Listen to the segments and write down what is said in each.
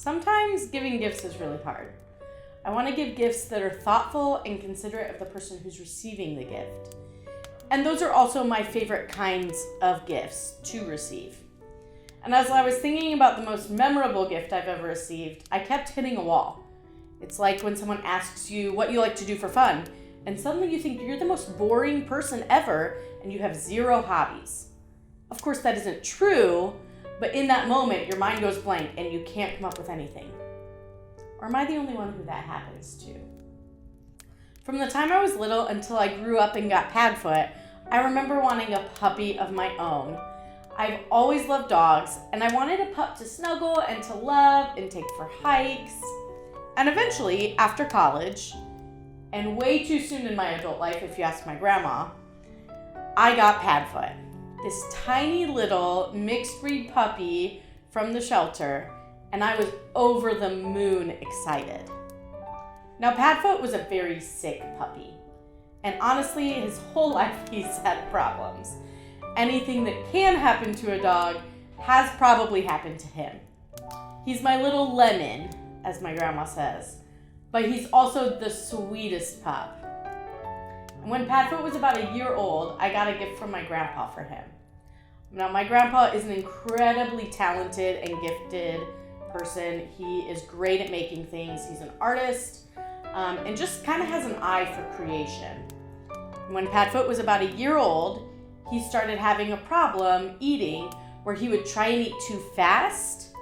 Sometimes giving gifts is really hard. I want to give gifts that are thoughtful and considerate of the person who's receiving the gift. And those are also my favorite kinds of gifts to receive. And as I was thinking about the most memorable gift I've ever received, I kept hitting a wall. It's like when someone asks you what you like to do for fun, and suddenly you think you're the most boring person ever and you have zero hobbies. Of course, that isn't true, but in that moment, your mind goes blank and you can't come up with anything. Or am I the only one who that happens to? From the time I was little until I grew up and got Padfoot, I remember wanting a puppy of my own. I've always loved dogs, and I wanted a pup to snuggle and to love and take for hikes. And eventually, after college, and way too soon in my adult life, if you ask my grandma, I got Padfoot, this tiny little mixed breed puppy from the shelter, and I was over the moon excited. Now, Padfoot was a very sick puppy, and honestly, his whole life he's had problems. Anything that can happen to a dog has probably happened to him. He's my little lemon, as my grandma says, but he's also the sweetest pup. And when Padfoot was about a year old, I got a gift from my grandpa for him. Now, my grandpa is an incredibly talented and gifted person. He is great at making things. He's an artist, and just kind of has an eye for creation. When Padfoot was about a year old, he started having a problem eating where he would try and eat too fast.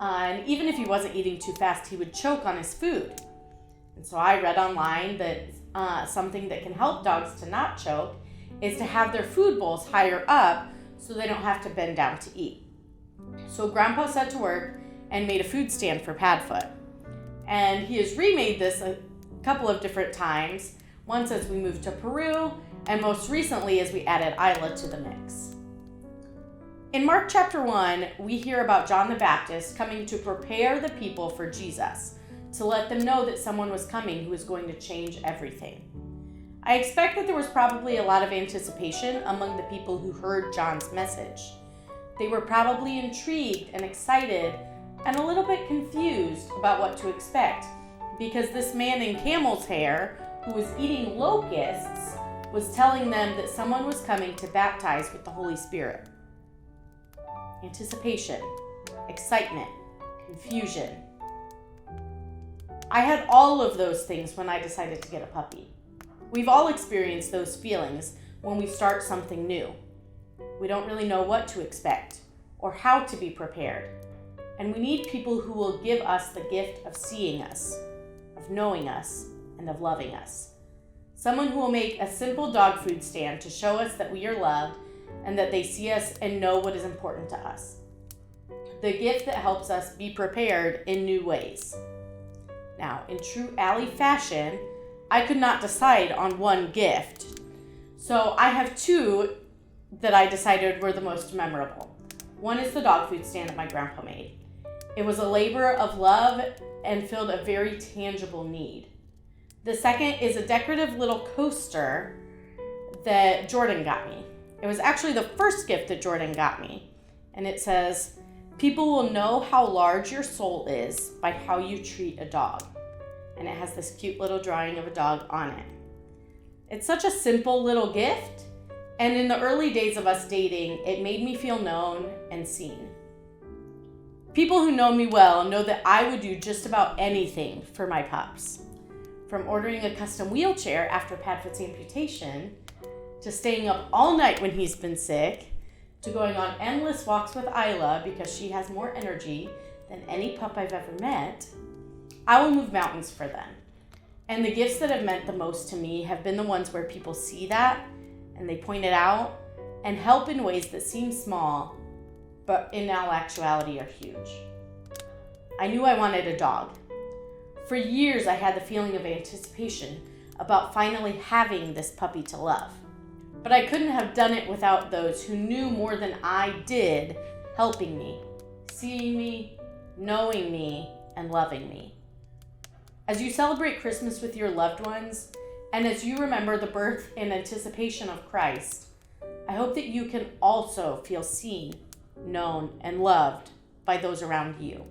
And even if he wasn't eating too fast, he would choke on his food. And so I read online that something that can help dogs to not choke is to have their food bowls higher up so they don't have to bend down to eat. So Grandpa set to work and made a food stand for Padfoot. And he has remade this a couple of different times, once as we moved to Peru, and most recently as we added Isla to the mix. In Mark chapter 1, we hear about John the Baptist coming to prepare the people for Jesus, to let them know that someone was coming who was going to change everything. I expect that there was probably a lot of anticipation among the people who heard John's message. They were probably intrigued and excited and a little bit confused about what to expect, because this man in camel's hair who was eating locusts was telling them that someone was coming to baptize with the Holy Spirit. Anticipation, excitement, confusion. I had all of those things when I decided to get a puppy. We've all experienced those feelings when we start something new. We don't really know what to expect or how to be prepared. And we need people who will give us the gift of seeing us, of knowing us, and of loving us. Someone who will make a simple dog food stand to show us that we are loved and that they see us and know what is important to us. The gift that helps us be prepared in new ways. Now, in true Allie fashion, I could not decide on one gift. So I have two that I decided were the most memorable. One is the dog food stand that my grandpa made. It was a labor of love and filled a very tangible need. The second is a decorative little coaster that Jordan got me. It was actually the first gift that Jordan got me. And it says, "People will know how large your soul is by how you treat a dog." And it has this cute little drawing of a dog on it. It's such a simple little gift. And in the early days of us dating, it made me feel known and seen. People who know me well know that I would do just about anything for my pups. From ordering a custom wheelchair after Padfoot's amputation, to staying up all night when he's been sick, to going on endless walks with Isla because she has more energy than any pup I've ever met, I will move mountains for them. And the gifts that have meant the most to me have been the ones where people see that and they point it out and help in ways that seem small, but in all actuality are huge. I knew I wanted a dog. For years, I had the feeling of anticipation about finally having this puppy to love. But I couldn't have done it without those who knew more than I did, helping me, seeing me, knowing me, and loving me. As you celebrate Christmas with your loved ones, and as you remember the birth and anticipation of Christ, I hope that you can also feel seen, known, and loved by those around you.